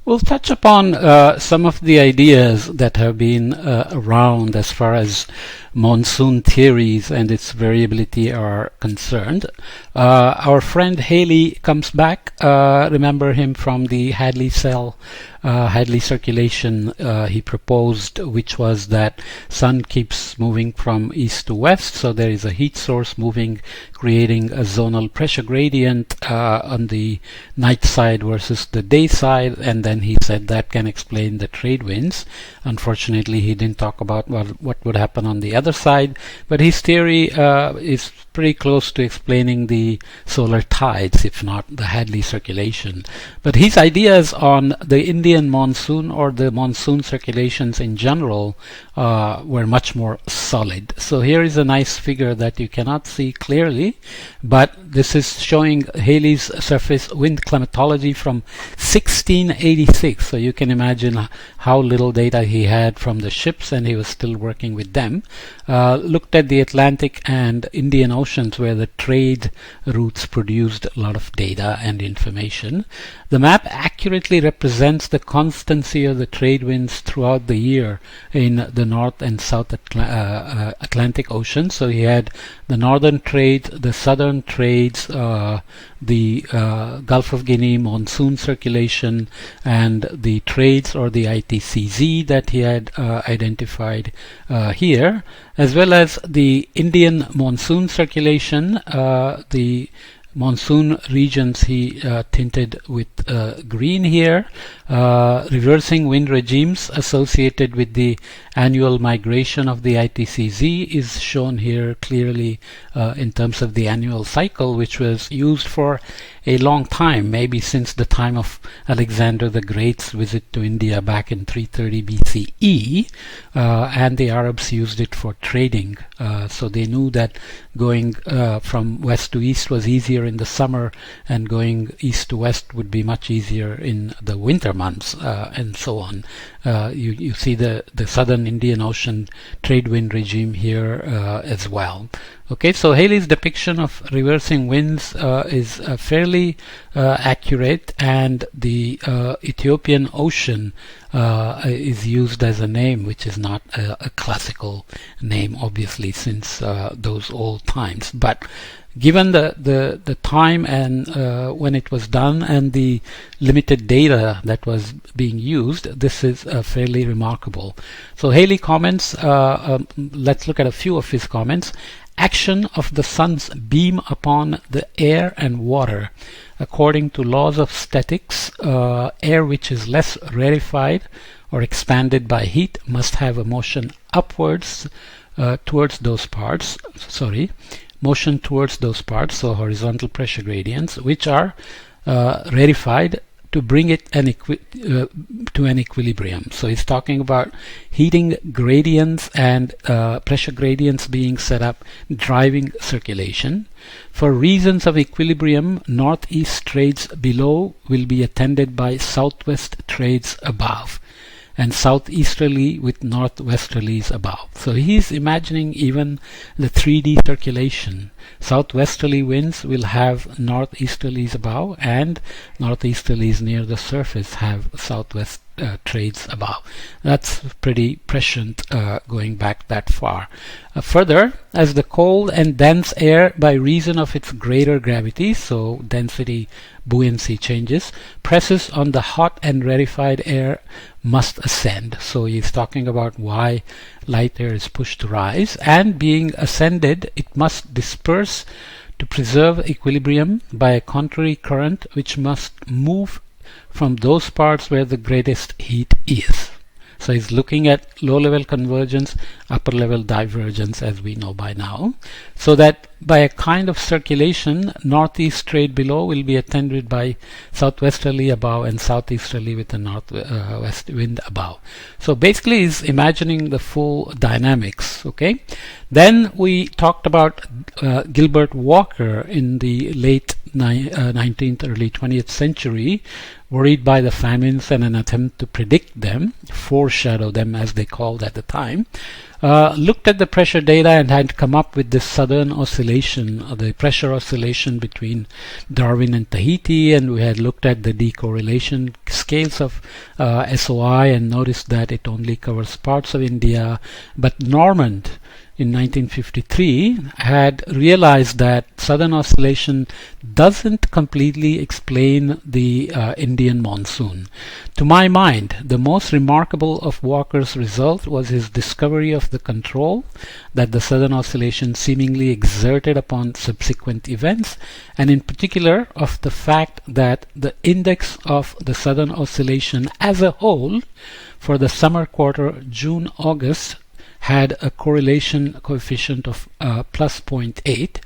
We'll touch upon some of the ideas that have been around as far as monsoon theories and its variability are concerned. Our friend Haley comes back. Remember him from the Hadley circulation he proposed, which was that sun keeps moving from east to west, so there is a heat source moving, creating a zonal pressure gradient on the night side versus the day side, and then he said that can explain the trade winds. Unfortunately, he didn't talk about what would happen on the other side, but his theory is pretty close to explaining the solar tides, if not the Hadley circulation. But his ideas on the Indian monsoon or the monsoon circulations in general were much more solid. So here is a nice figure that you cannot see clearly, but this is showing Haley's surface wind climatology from 1686. So you can imagine how little data he had from the ships, and he was still working with them. Looked at the Atlantic and Indian Oceans, where the trade routes produced a lot of data and information. The map accurately represents the constancy of the trade winds throughout the year in the North and South Atlantic Ocean. So he had the northern trades, the southern trades, the Gulf of Guinea monsoon circulation, and the trades or the ITCZ that he had identified here, as well as the Indian monsoon circulation. The monsoon regions he tinted with green here. Reversing wind regimes associated with the annual migration of the ITCZ is shown here clearly in terms of the annual cycle, which was used for a long time, maybe since the time of Alexander the Great's visit to India back in 330 BCE, and the Arabs used it for trading. So they knew that going from west to east was easier in the summer, and going east to west would be much easier in the winter months, and so on. You see the southern Indian Ocean trade wind regime here as well. Okay, so Haley's depiction of reversing winds is fairly accurate, and the Ethiopian Ocean is used as a name, which is not a classical name, obviously, since those old times. But given the time and when it was done and the limited data that was being used, this is fairly remarkable. So Haley comments, let's look at a few of his comments. Action of the sun's beam upon the air and water. According to laws of statics, air which is less rarefied or expanded by heat must have a motion upwards towards those parts, so horizontal pressure gradients, which are rarefied to bring it to an equilibrium. So he's talking about heating gradients and pressure gradients being set up, driving circulation. For reasons of equilibrium, northeast trades below will be attended by southwest trades above, and southeasterly with northwesterlies above. So he's imagining even the 3D circulation. Southwesterly winds will have northeasterlies above, and northeasterlies near the surface have southwest trades above. That's pretty prescient going back that far. Further, as the cold and dense air, by reason of its greater gravity, so density buoyancy changes, presses on the hot and rarefied air must ascend. So he's talking about why light air is pushed to rise, and being ascended it must disperse to preserve equilibrium by a contrary current which must move from those parts where the greatest heat is. So he's looking at low-level convergence, upper-level divergence, as we know by now, so that by a kind of circulation, northeast trade below will be attended by southwesterly above and southeasterly with the northwest wind above. So basically he's imagining the full dynamics. Okay, then we talked about Gilbert Walker in the late 19th, early 20th century, worried by the famines and an attempt to predict them, foreshadow them as they called at the time. looked at the pressure data and had come up with this southern oscillation, the pressure oscillation between Darwin and Tahiti, and we had looked at the decorrelation scales of SOI and noticed that it only covers parts of India. But Normand in 1953 had realized that southern oscillation doesn't completely explain the Indian monsoon. To my mind, the most remarkable of Walker's result was his discovery of the control that the southern oscillation seemingly exerted upon subsequent events, and in particular of the fact that the index of the southern oscillation as a whole for the summer quarter June-August had a correlation coefficient of plus 0.8,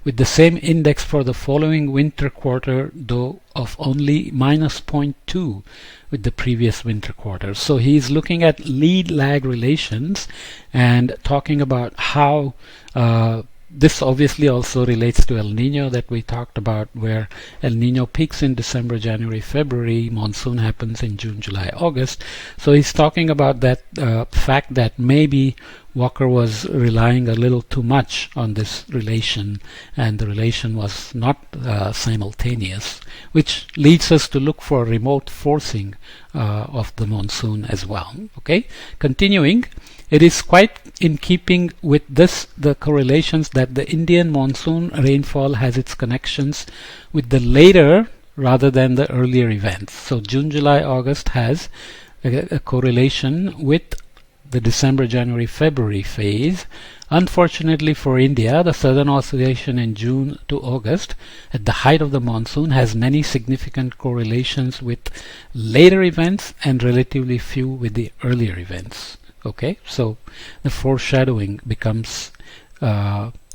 with the same index for the following winter quarter, though of only minus 0.2 with the previous winter quarter. So he's looking at lead-lag relations and talking about how this obviously also relates to El Nino that we talked about, where El Nino peaks in December, January, February, monsoon happens in June, July, August. So he's talking about that fact that maybe Walker was relying a little too much on this relation, and the relation was not simultaneous, which leads us to look for remote forcing of the monsoon as well. Okay, continuing. It is quite in keeping with this, the correlations, that the Indian monsoon rainfall has its connections with the later rather than the earlier events. So June, July, August has a correlation with the December, January, February phase. Unfortunately for India, the southern oscillation in June to August at the height of the monsoon has many significant correlations with later events and relatively few with the earlier events. Okay, so the foreshadowing becomes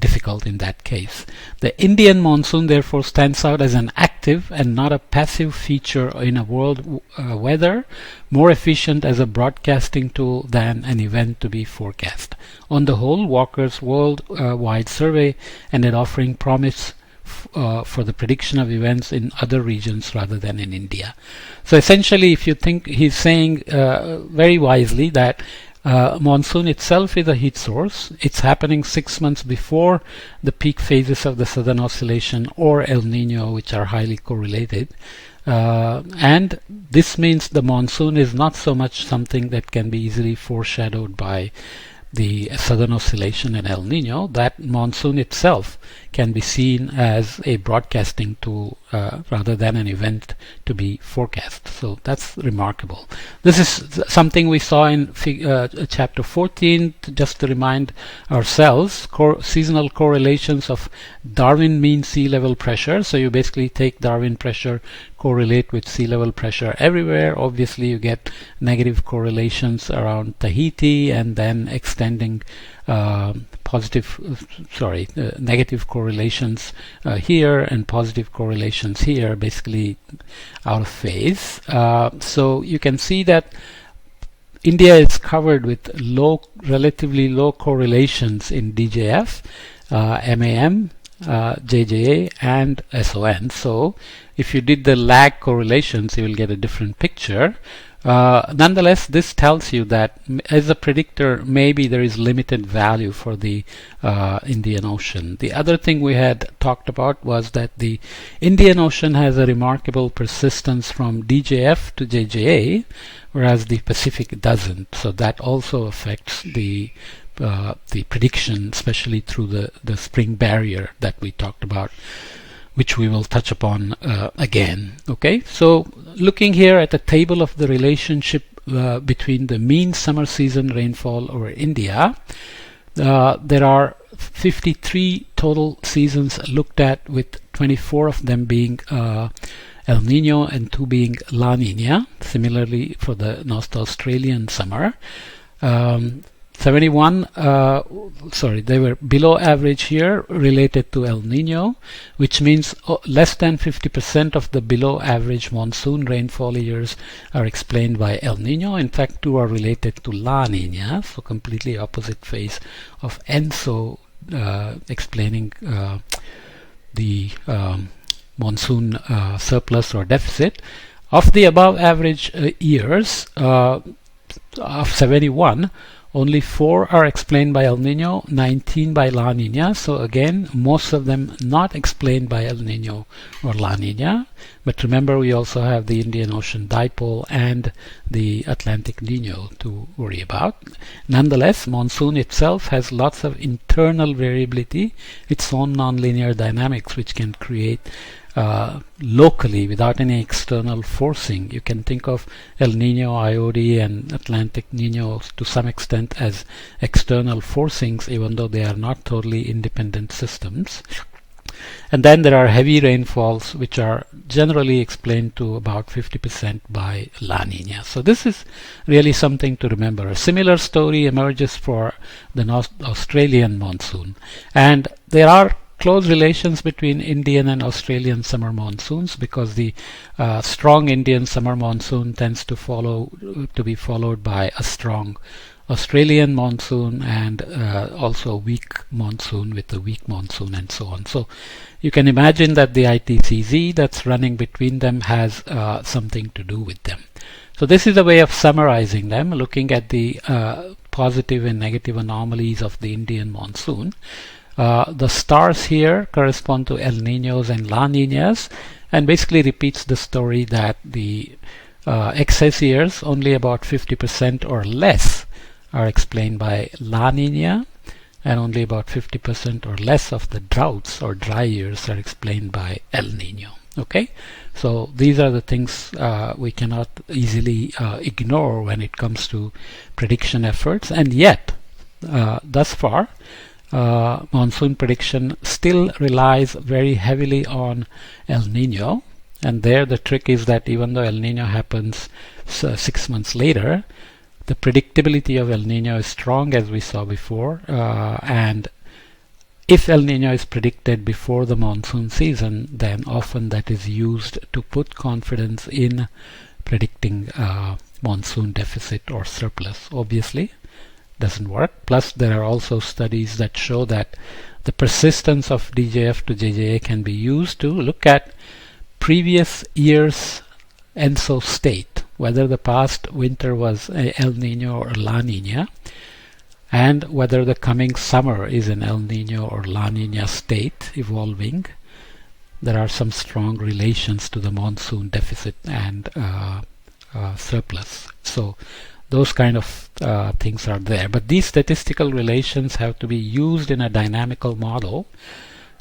difficult in that case. The Indian monsoon therefore stands out as an active and not a passive feature in a world weather, more efficient as a broadcasting tool than an event to be forecast. On the whole, Walker's worldwide survey ended offering promise for the prediction of events in other regions rather than in India. So essentially, if you think, he's saying very wisely that monsoon itself is a heat source. It's happening 6 months before the peak phases of the southern oscillation or El Nino, which are highly correlated. And this means the monsoon is not so much something that can be easily foreshadowed by the southern oscillation and El Nino. That monsoon itself can be seen as a broadcasting tool rather than an event to be forecast. So that's remarkable. This is something we saw in chapter 14, just to remind ourselves, seasonal correlations of Darwin mean sea level pressure. So you basically take Darwin pressure, correlate with sea level pressure everywhere. Obviously you get negative correlations around Tahiti, and then extending negative correlations here and positive correlations here, basically out of phase. So you can see that India is covered with relatively low correlations in DJF, MAM, JJA and SON. So if you did the lag correlations, you will get a different picture. Nonetheless, this tells you that as a predictor, maybe there is limited value for the Indian Ocean. The other thing we had talked about was that the Indian Ocean has a remarkable persistence from DJF to JJA, whereas the Pacific doesn't. So that also affects the prediction, especially through the spring barrier that we talked about, which we will touch upon again. Okay, so looking here at the table of the relationship between the mean summer season rainfall over India, there are 53 total seasons looked at, with 24 of them being El Nino and 2 being La Nina. Similarly for the North Australian summer. 71, they were below average here related to El Nino, which means less than 50% of the below average monsoon rainfall years are explained by El Nino. In fact, 2 are related to La Nina, so completely opposite phase of ENSO, explaining the monsoon surplus or deficit. Of the above average years of 71, Only 4 are explained by El Nino, 19 by La Nina. So again, most of them not explained by El Nino or La Nina. But remember, we also have the Indian Ocean dipole and the Atlantic Nino to worry about. Nonetheless, monsoon itself has lots of internal variability, its own nonlinear dynamics, which can create locally without any external forcing. You can think of El Nino, IOD, and Atlantic Nino to some extent as external forcings, even though they are not totally independent systems. And then there are heavy rainfalls, which are generally explained to about 50% by La Nina. So this is really something to remember. A similar story emerges for the Australian monsoon. And there are close relations between Indian and Australian summer monsoons, because the strong Indian summer monsoon tends to be followed by a strong Australian monsoon, and also a weak monsoon with a weak monsoon, and so on. So you can imagine that the ITCZ that's running between them has something to do with them. So this is a way of summarizing them, looking at the positive and negative anomalies of the Indian monsoon. The stars here correspond to El Niños and La Niñas, and basically repeats the story that the excess years, only about 50% or less, are explained by La Nina, and only about 50% or less of the droughts or dry years are explained by El Nino. Okay, so these are the things we cannot easily ignore when it comes to prediction efforts, and yet thus far monsoon prediction still relies very heavily on El Nino. And there the trick is that even though El Nino happens 6 months later, the predictability of El Nino is strong, as we saw before, and if El Nino is predicted before the monsoon season, then often that is used to put confidence in predicting monsoon deficit or surplus. Obviously doesn't work. Plus there are also studies that show that the persistence of DJF to JJA can be used to look at previous year's ENSO state, whether the past winter was El Nino or La Nina, and whether the coming summer is an El Nino or La Nina state evolving. There are some strong relations to the monsoon deficit and surplus. So those kind of things are there. But these statistical relations have to be used in a dynamical model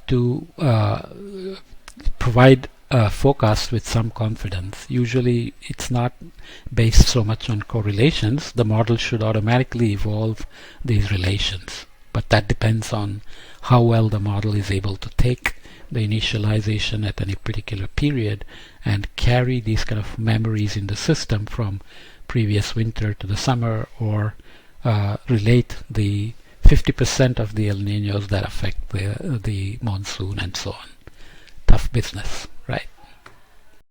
to provide forecast with some confidence. Usually it's not based so much on correlations. The model should automatically evolve these relations, but that depends on how well the model is able to take the initialization at any particular period and carry these kind of memories in the system from previous winter to the summer, or relate the 50% of the El Niños that affect the monsoon and so on. Tough business, right?